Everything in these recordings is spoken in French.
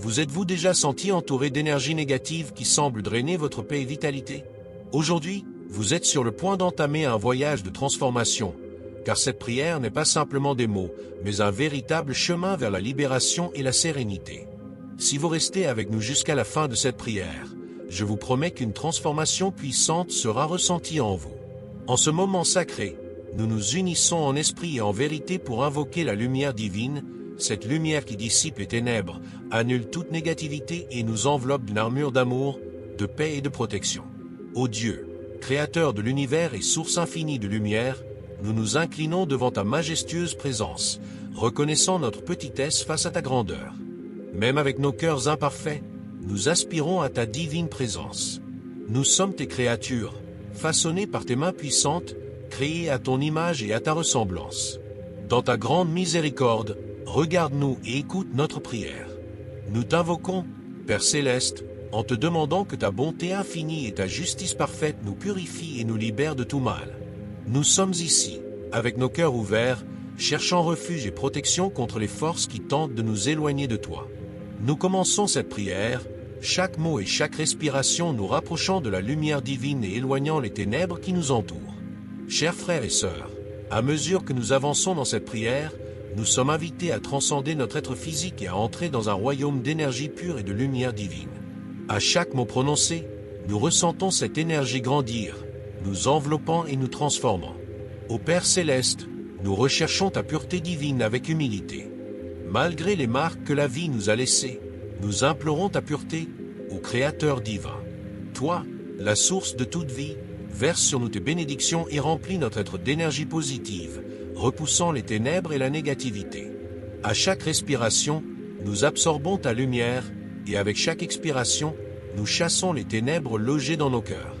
Vous êtes-vous déjà senti entouré d'énergie négative qui semble drainer votre paix et vitalité? Aujourd'hui, vous êtes sur le point d'entamer un voyage de transformation, car cette prière n'est pas simplement des mots, mais un véritable chemin vers la libération et la sérénité. Si vous restez avec nous jusqu'à la fin de cette prière, je vous promets qu'une transformation puissante sera ressentie en vous. En ce moment sacré, nous nous unissons en esprit et en vérité pour invoquer la lumière divine, cette lumière qui dissipe les ténèbres, annule toute négativité et nous enveloppe d'une armure d'amour, de paix et de protection. Ô Dieu, Créateur de l'univers et source infinie de lumière, nous nous inclinons devant ta majestueuse présence, reconnaissant notre petitesse face à ta grandeur. Même avec nos cœurs imparfaits, nous aspirons à ta divine présence. Nous sommes tes créatures, façonnées par tes mains puissantes, créées à ton image et à ta ressemblance. Dans ta grande miséricorde, regarde-nous et écoute notre prière. Nous t'invoquons, Père Céleste, en te demandant que ta bonté infinie et ta justice parfaite nous purifient et nous libèrent de tout mal. Nous sommes ici, avec nos cœurs ouverts, cherchant refuge et protection contre les forces qui tentent de nous éloigner de toi. Nous commençons cette prière, chaque mot et chaque respiration nous rapprochant de la lumière divine et éloignant les ténèbres qui nous entourent. Chers frères et sœurs, à mesure que nous avançons dans cette prière, nous sommes invités à transcender notre être physique et à entrer dans un royaume d'énergie pure et de lumière divine. À chaque mot prononcé, nous ressentons cette énergie grandir, nous enveloppant et nous transformant. Ô Père Céleste, nous recherchons ta pureté divine avec humilité. Malgré les marques que la vie nous a laissées, nous implorons ta pureté, ô Créateur divin. Toi, la source de toute vie, verse sur nous tes bénédictions et remplis notre être d'énergie positive, repoussant les ténèbres et la négativité. À chaque respiration, nous absorbons ta lumière, et avec chaque expiration, nous chassons les ténèbres logées dans nos cœurs.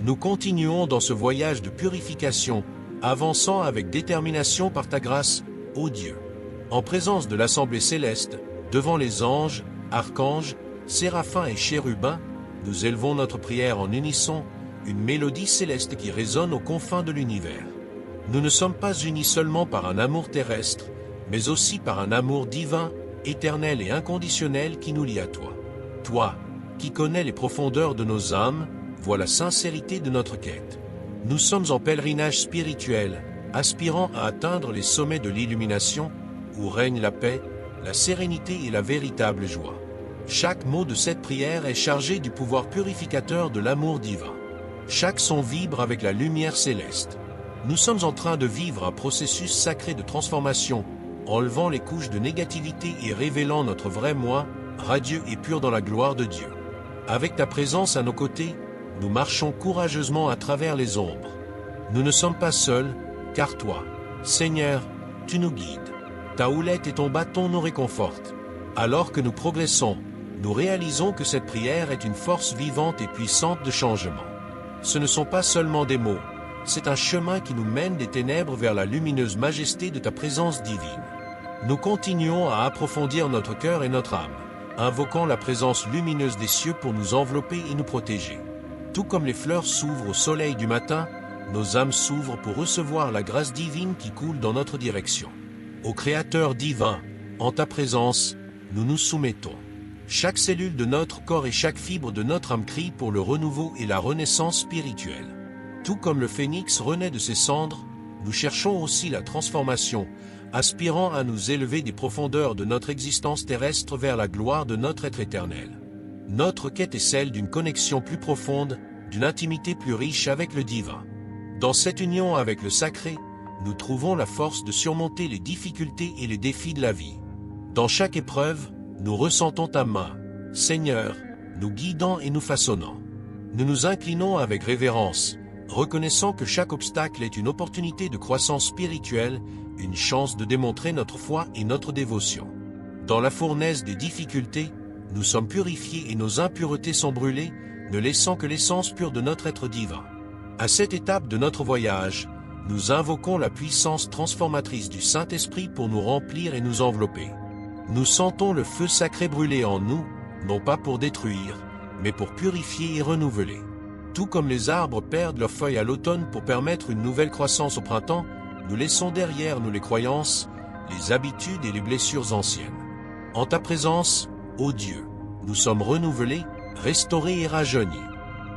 Nous continuons dans ce voyage de purification, avançant avec détermination par ta grâce, ô Dieu. En présence de l'Assemblée céleste, devant les anges, archanges, séraphins et chérubins, nous élevons notre prière en unisson, une mélodie céleste qui résonne aux confins de l'univers. Nous ne sommes pas unis seulement par un amour terrestre, mais aussi par un amour divin, éternel et inconditionnel qui nous lie à toi. Toi, qui connais les profondeurs de nos âmes, vois la sincérité de notre quête. Nous sommes en pèlerinage spirituel, aspirant à atteindre les sommets de l'illumination, où règne la paix, la sérénité et la véritable joie. Chaque mot de cette prière est chargé du pouvoir purificateur de l'amour divin. Chaque son vibre avec la lumière céleste. Nous sommes en train de vivre un processus sacré de transformation, enlevant les couches de négativité et révélant notre vrai moi, radieux et pur dans la gloire de Dieu. Avec ta présence à nos côtés, nous marchons courageusement à travers les ombres. Nous ne sommes pas seuls, car toi, Seigneur, tu nous guides. Ta houlette et ton bâton nous réconfortent. Alors que nous progressons, nous réalisons que cette prière est une force vivante et puissante de changement. Ce ne sont pas seulement des mots, c'est un chemin qui nous mène des ténèbres vers la lumineuse majesté de ta présence divine. Nous continuons à approfondir notre cœur et notre âme, invoquant la présence lumineuse des cieux pour nous envelopper et nous protéger. Tout comme les fleurs s'ouvrent au soleil du matin, nos âmes s'ouvrent pour recevoir la grâce divine qui coule dans notre direction. Ô Créateur divin, en ta présence, nous nous soumettons. Chaque cellule de notre corps et chaque fibre de notre âme crie pour le renouveau et la renaissance spirituelle. Tout comme le phénix renaît de ses cendres, nous cherchons aussi la transformation, aspirant à nous élever des profondeurs de notre existence terrestre vers la gloire de notre être éternel. Notre quête est celle d'une connexion plus profonde, d'une intimité plus riche avec le divin. Dans cette union avec le sacré, nous trouvons la force de surmonter les difficultés et les défis de la vie. Dans chaque épreuve, nous ressentons ta main, Seigneur, nous guidant et nous façonnant. Nous nous inclinons avec révérence, reconnaissant que chaque obstacle est une opportunité de croissance spirituelle, une chance de démontrer notre foi et notre dévotion. Dans la fournaise des difficultés, nous sommes purifiés et nos impuretés sont brûlées, ne laissant que l'essence pure de notre être divin. À cette étape de notre voyage, nous invoquons la puissance transformatrice du Saint-Esprit pour nous remplir et nous envelopper. Nous sentons le feu sacré brûler en nous, non pas pour détruire, mais pour purifier et renouveler. Tout comme les arbres perdent leurs feuilles à l'automne pour permettre une nouvelle croissance au printemps, nous laissons derrière nous les croyances, les habitudes et les blessures anciennes. En ta présence, Ô Dieu, nous sommes renouvelés, restaurés et rajeunis.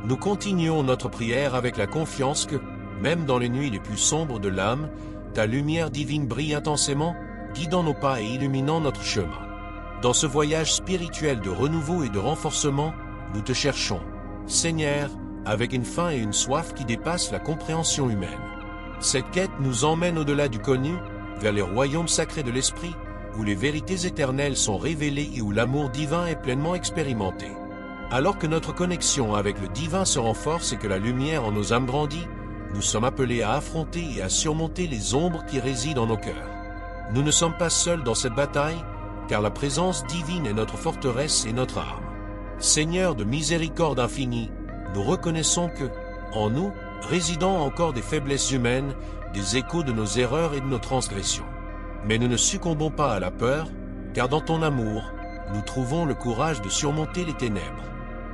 Nous continuons notre prière avec la confiance que, même dans les nuits les plus sombres de l'âme, ta lumière divine brille intensément, guidant nos pas et illuminant notre chemin. Dans ce voyage spirituel de renouveau et de renforcement, nous te cherchons, Seigneur, avec une faim et une soif qui dépassent la compréhension humaine. Cette quête nous emmène au-delà du connu, vers les royaumes sacrés de l'Esprit, où les vérités éternelles sont révélées et où l'amour divin est pleinement expérimenté. Alors que notre connexion avec le divin se renforce et que la lumière en nos âmes grandit, nous sommes appelés à affronter et à surmonter les ombres qui résident en nos cœurs. Nous ne sommes pas seuls dans cette bataille, car la présence divine est notre forteresse et notre arme. Seigneur de miséricorde infinie, nous reconnaissons que, en nous, résident encore des faiblesses humaines, des échos de nos erreurs et de nos transgressions. Mais nous ne succombons pas à la peur, car dans ton amour, nous trouvons le courage de surmonter les ténèbres.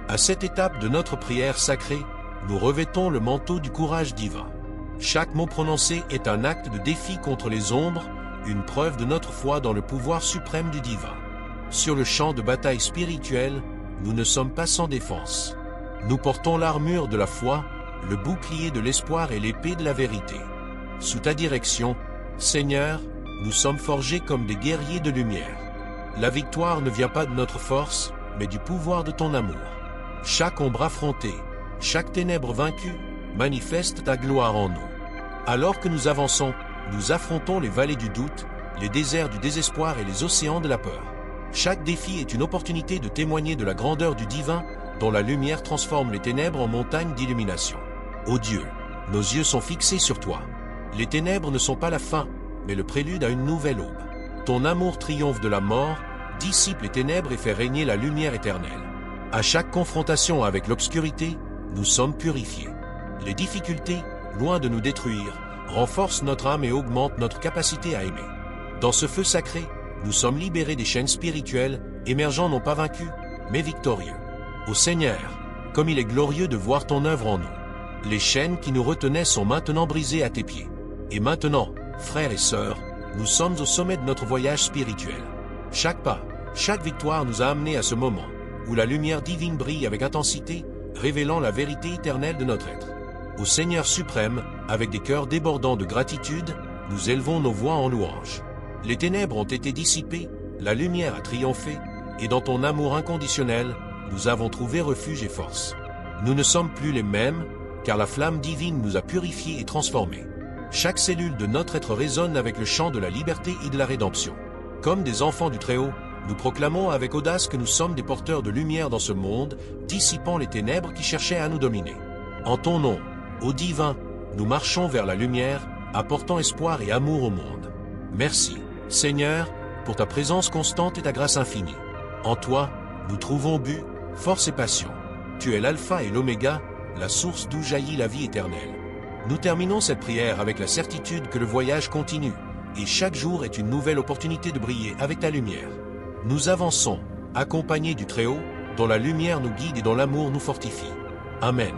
À cette étape de notre prière sacrée, nous revêtons le manteau du courage divin. Chaque mot prononcé est un acte de défi contre les ombres, une preuve de notre foi dans le pouvoir suprême du divin. Sur le champ de bataille spirituelle, nous ne sommes pas sans défense. Nous portons l'armure de la foi, le bouclier de l'espoir et l'épée de la vérité. Sous ta direction, Seigneur, nous sommes forgés comme des guerriers de lumière. La victoire ne vient pas de notre force, mais du pouvoir de ton amour. Chaque ombre affrontée, chaque ténèbre vaincue, manifeste ta gloire en nous. Alors que nous avançons, nous affrontons les vallées du doute, les déserts du désespoir et les océans de la peur. Chaque défi est une opportunité de témoigner de la grandeur du divin, dont la lumière transforme les ténèbres en montagnes d'illumination. Ô Dieu, nos yeux sont fixés sur toi. Les ténèbres ne sont pas la fin, mais le prélude à une nouvelle aube. Ton amour triomphe de la mort, dissipe les ténèbres et fait régner la lumière éternelle. À chaque confrontation avec l'obscurité, nous sommes purifiés. Les difficultés, loin de nous détruire, renforcent notre âme et augmentent notre capacité à aimer. Dans ce feu sacré, nous sommes libérés des chaînes spirituelles, émergeant non pas vaincus, mais victorieux. Ô Seigneur, comme il est glorieux de voir ton œuvre en nous. Les chaînes qui nous retenaient sont maintenant brisées à tes pieds. Et maintenant, frères et sœurs, nous sommes au sommet de notre voyage spirituel. Chaque pas, chaque victoire nous a amenés à ce moment, où la lumière divine brille avec intensité, révélant la vérité éternelle de notre être. Au Seigneur suprême, avec des cœurs débordants de gratitude, nous élevons nos voix en louange. Les ténèbres ont été dissipées, la lumière a triomphé, et dans ton amour inconditionnel, nous avons trouvé refuge et force. Nous ne sommes plus les mêmes, car la flamme divine nous a purifiés et transformés. Chaque cellule de notre être résonne avec le chant de la liberté et de la rédemption. Comme des enfants du Très-Haut, nous proclamons avec audace que nous sommes des porteurs de lumière dans ce monde, dissipant les ténèbres qui cherchaient à nous dominer. En ton nom, ô divin, nous marchons vers la lumière, apportant espoir et amour au monde. Merci, Seigneur, pour ta présence constante et ta grâce infinie. En toi, nous trouvons but, force et passion. Tu es l'alpha et l'oméga, la source d'où jaillit la vie éternelle. Nous terminons cette prière avec la certitude que le voyage continue, et chaque jour est une nouvelle opportunité de briller avec ta lumière. Nous avançons, accompagnés du Très-Haut, dont la lumière nous guide et dont l'amour nous fortifie. Amen.